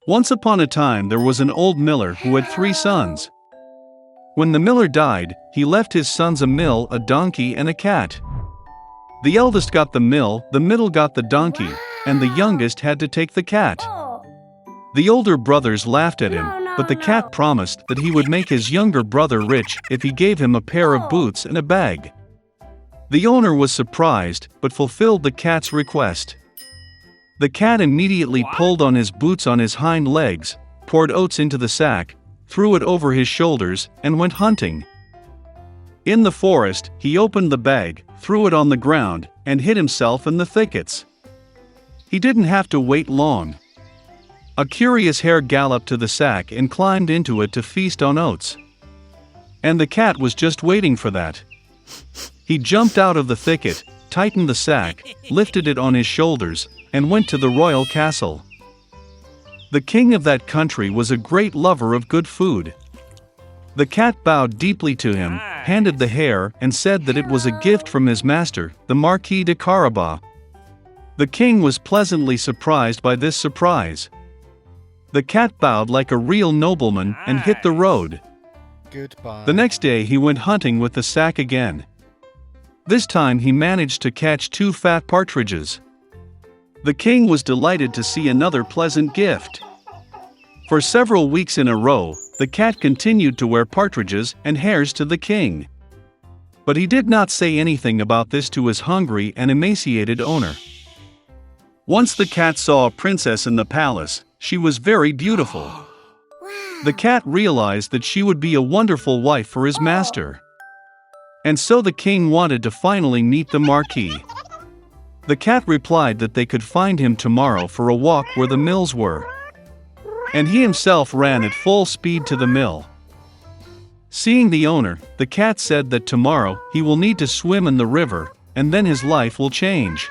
Once upon a time there was an old miller who had 3 sons. When the miller died, he left his sons a mill, a donkey, and a cat. The eldest got the mill, the middle got the donkey, and the youngest had to take the cat. The older brothers laughed at him, but the cat promised that he would make his younger brother rich if he gave him a pair of boots and a bag. The owner was surprised, but fulfilled the cat's request. The cat immediately pulled on his boots on his hind legs, poured oats into the sack, threw it over his shoulders, and went hunting. In the forest, he opened the bag, threw it on the ground, and hid himself in the thickets. He didn't have to wait long. A curious hare galloped to the sack and climbed into it to feast on oats. And the cat was just waiting for that. He jumped out of the thicket, tightened the sack, lifted it on his shoulders, and went to the royal castle. The king of that country was a great lover of good food. The cat bowed deeply to him, handed the hare, and said that it was a gift from his master, the Marquis de Carabas. The king was pleasantly surprised by this surprise. The cat bowed like a real nobleman and hit the road. Goodbye. The next day he went hunting with the sack again. This time he managed to catch 2 fat partridges. The king was delighted to see another pleasant gift. For several weeks in a row, the cat continued to wear partridges and hares to the king. But he did not say anything about this to his hungry and emaciated owner. Once the cat saw a princess in the palace. She was very beautiful. The cat realized that she would be a wonderful wife for his master. And so the king wanted to finally meet the Marquis. The cat replied that they could find him tomorrow for a walk where the mills were. And he himself ran at full speed to the mill. Seeing the owner, the cat said that tomorrow he will need to swim in the river, and then his life will change.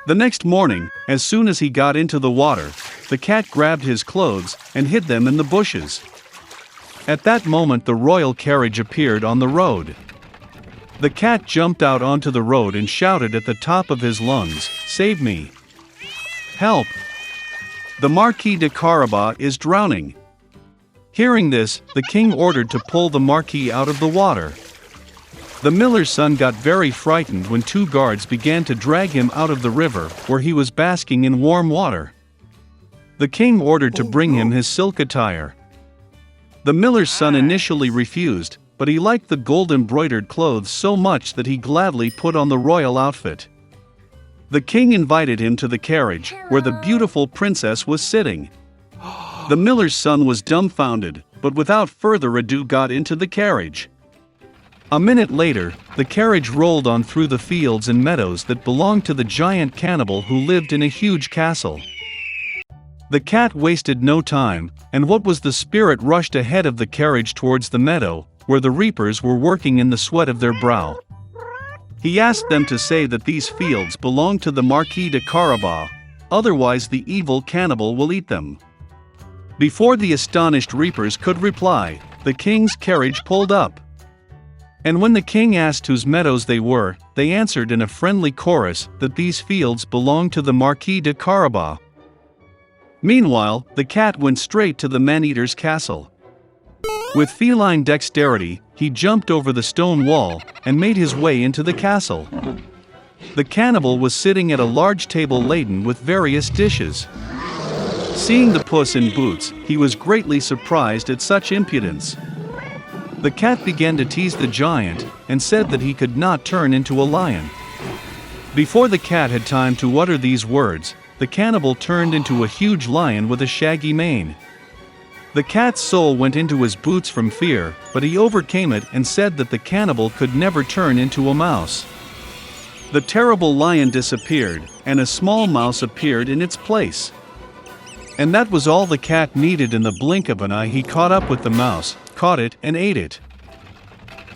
The next morning, as soon as he got into the water, the cat grabbed his clothes and hid them in the bushes. At that moment the royal carriage appeared on the road. The cat jumped out onto the road and shouted at the top of his lungs, "Save me! Help! The Marquis de Carabas is drowning!" Hearing this, the king ordered to pull the Marquis out of the water. The miller's son got very frightened when 2 guards began to drag him out of the river where he was basking in warm water. The king ordered to bring him his silk attire. The miller's son initially refused, but he liked the gold-embroidered clothes so much that he gladly put on the royal outfit. The king invited him to the carriage, where the beautiful princess was sitting. The miller's son was dumbfounded, but without further ado got into the carriage. A minute later, the carriage rolled on through the fields and meadows that belonged to the giant cannibal who lived in a huge castle. The cat wasted no time, and what was the spirit rushed ahead of the carriage towards the meadow, where the reapers were working in the sweat of their brow. He asked them to say that these fields belonged to the Marquis de Carabas, otherwise the evil cannibal will eat them. Before the astonished reapers could reply, the king's carriage pulled up. And when the king asked whose meadows they were, they answered in a friendly chorus that these fields belonged to the Marquis de Carabas. Meanwhile, the cat went straight to the man-eater's castle. With feline dexterity, he jumped over the stone wall and made his way into the castle. The cannibal was sitting at a large table laden with various dishes. Seeing the Puss in Boots, he was greatly surprised at such impudence. The cat began to tease the giant and said that he could not turn into a lion. Before the cat had time to utter these words, the cannibal turned into a huge lion with a shaggy mane. The cat's soul went into his boots from fear, but he overcame it and said that the cannibal could never turn into a mouse. The terrible lion disappeared, and a small mouse appeared in its place. And that was all the cat needed. In the blink of an eye he caught up with the mouse, caught it, and ate it.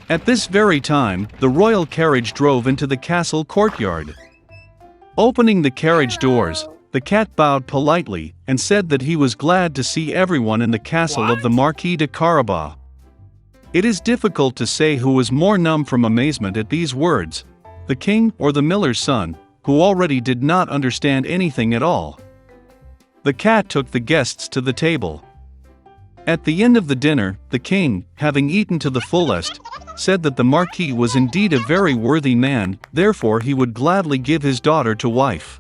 At this very time, the royal carriage drove into the castle courtyard. Opening the carriage doors, the cat bowed politely and said that he was glad to see everyone in the castle of the Marquis de Carabas. It is difficult to say who was more numb from amazement at these words, the king or the miller's son, who already did not understand anything at all. The cat took the guests to the table. At the end of the dinner, the king, having eaten to the fullest, said that the marquis was indeed a very worthy man, therefore he would gladly give his daughter to wife.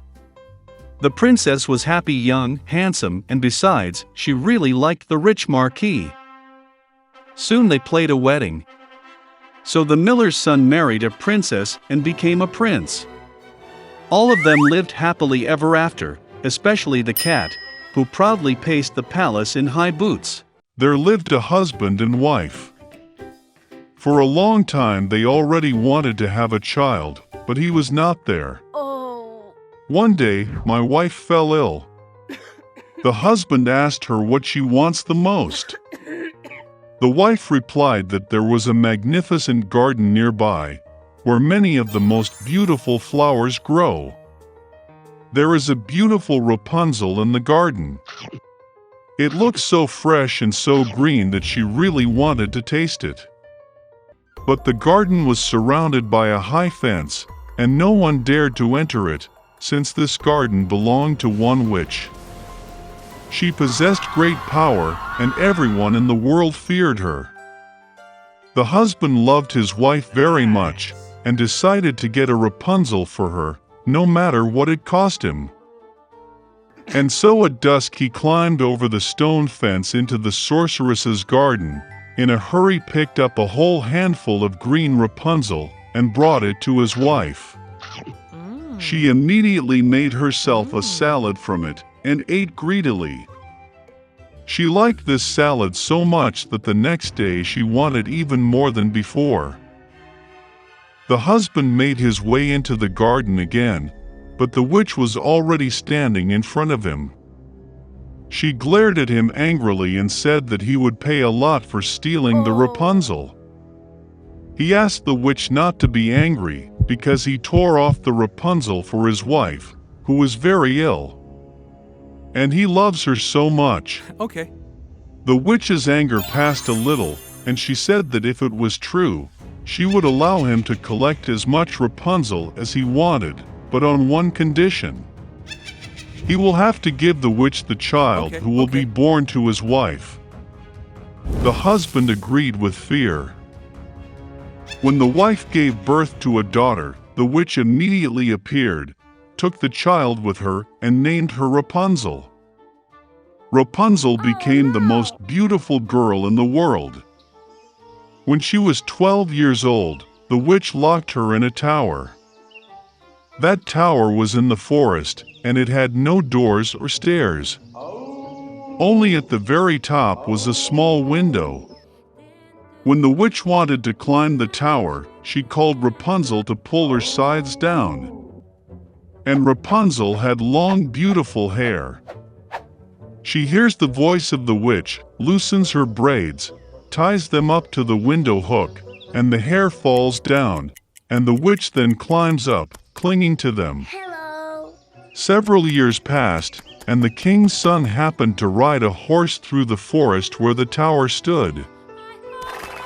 The princess was happy, young, handsome, and besides, she really liked the rich marquis. Soon they played a wedding. So the miller's son married a princess and became a prince. All of them lived happily ever after, especially the cat, who proudly paced the palace in high boots. There lived a husband and wife. For a long time they already wanted to have a child, but he was not there. One day, my wife fell ill. The husband asked her what she wants the most. The wife replied that there was a magnificent garden nearby, where many of the most beautiful flowers grow. There is a beautiful Rapunzel in the garden. It looked so fresh and so green that she really wanted to taste it. But the garden was surrounded by a high fence, and no one dared to enter it, since this garden belonged to one witch. She possessed great power, and everyone in the world feared her. The husband loved his wife very much, and decided to get a Rapunzel for her, no matter what it cost him. And so at dusk he climbed over the stone fence into the sorceress's garden, in a hurry picked up a whole handful of green Rapunzel, and brought it to his wife. She immediately made herself a salad from it, and ate greedily. She liked this salad so much that the next day she wanted even more than before. The husband made his way into the garden again, but the witch was already standing in front of him. She glared at him angrily and said that he would pay a lot for stealing the Rapunzel. He asked the witch not to be angry, because he tore off the Rapunzel for his wife, who was very ill. And he loves her so much. Okay. The witch's anger passed a little, and she said that if it was true, she would allow him to collect as much Rapunzel as he wanted, but on one condition. He will have to give the witch the child who will be born to his wife. The husband agreed with fear. When the wife gave birth to a daughter, the witch immediately appeared, took the child with her, and named her Rapunzel. Rapunzel became the most beautiful girl in the world. When she was 12 years old, the witch locked her in a tower. That tower was in the forest, and it had no doors or stairs. Only at the very top was a small window. When the witch wanted to climb the tower, she called Rapunzel to pull her sides down. And Rapunzel had long, beautiful hair. She hears the voice of the witch, loosens her braids, ties them up to the window hook, and the hair falls down, and the witch then climbs up, clinging to them. Hello. Several years passed, and the king's son happened to ride a horse through the forest where the tower stood.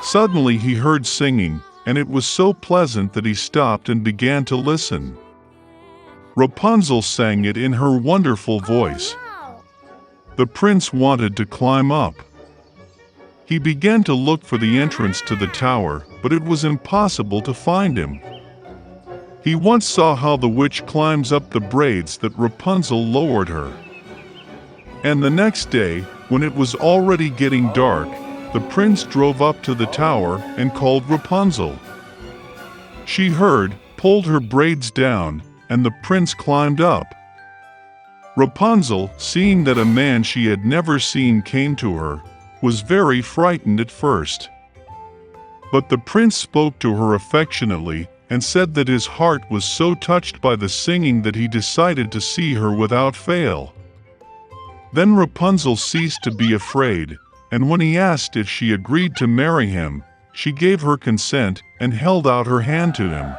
Suddenly he heard singing, and it was so pleasant that he stopped and began to listen. Rapunzel sang it in her wonderful voice. The prince wanted to climb up. He began to look for the entrance to the tower, but it was impossible to find him. He once saw how the witch climbs up the braids that Rapunzel lowered her. And the next day, when it was already getting dark, the prince drove up to the tower and called Rapunzel. She heard, pulled her braids down, and the prince climbed up. Rapunzel, seeing that a man she had never seen came to her, was very frightened at first. But the prince spoke to her affectionately and said that his heart was so touched by the singing that he decided to see her without fail. Then Rapunzel ceased to be afraid, and when he asked if she agreed to marry him, she gave her consent and held out her hand to him.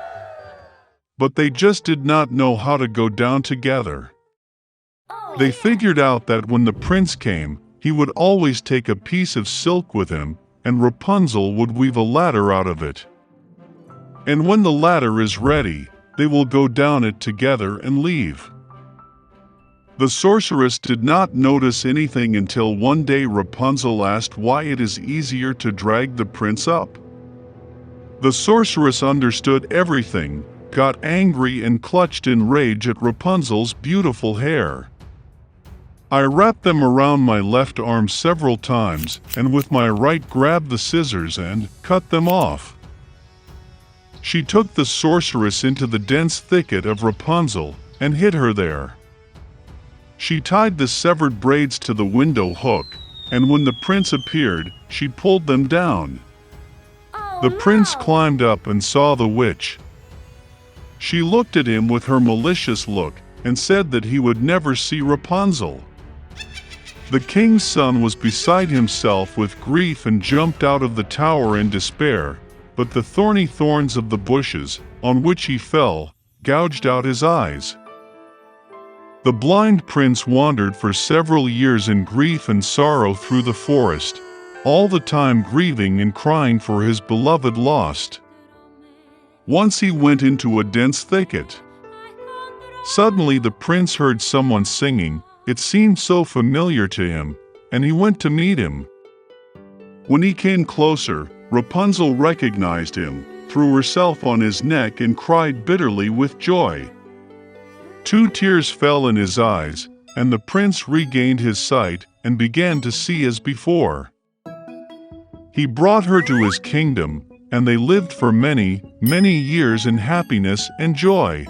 But they just did not know how to go down together. They figured out that when the prince came, he would always take a piece of silk with him, and Rapunzel would weave a ladder out of it. And when the ladder is ready, they will go down it together and leave. The sorceress did not notice anything until one day Rapunzel asked why it is easier to drag the prince up. The sorceress understood everything, got angry and clutched in rage at Rapunzel's beautiful hair. I wrapped them around my left arm several times, and with my right grabbed the scissors and cut them off. She took the sorceress into the dense thicket of Rapunzel and hid her there. She tied the severed braids to the window hook, and when the prince appeared, she pulled them down. The prince climbed up and saw the witch. She looked at him with her malicious look and said that he would never see Rapunzel. The king's son was beside himself with grief and jumped out of the tower in despair, but the thorny thorns of the bushes, on which he fell, gouged out his eyes. The blind prince wandered for several years in grief and sorrow through the forest, all the time grieving and crying for his beloved lost. Once he went into a dense thicket. Suddenly the prince heard someone singing. It seemed so familiar to him, and he went to meet him. When he came closer, Rapunzel recognized him, threw herself on his neck and cried bitterly with joy. 2 tears fell in his eyes, and the prince regained his sight and began to see as before. He brought her to his kingdom, and they lived for many, many years in happiness and joy.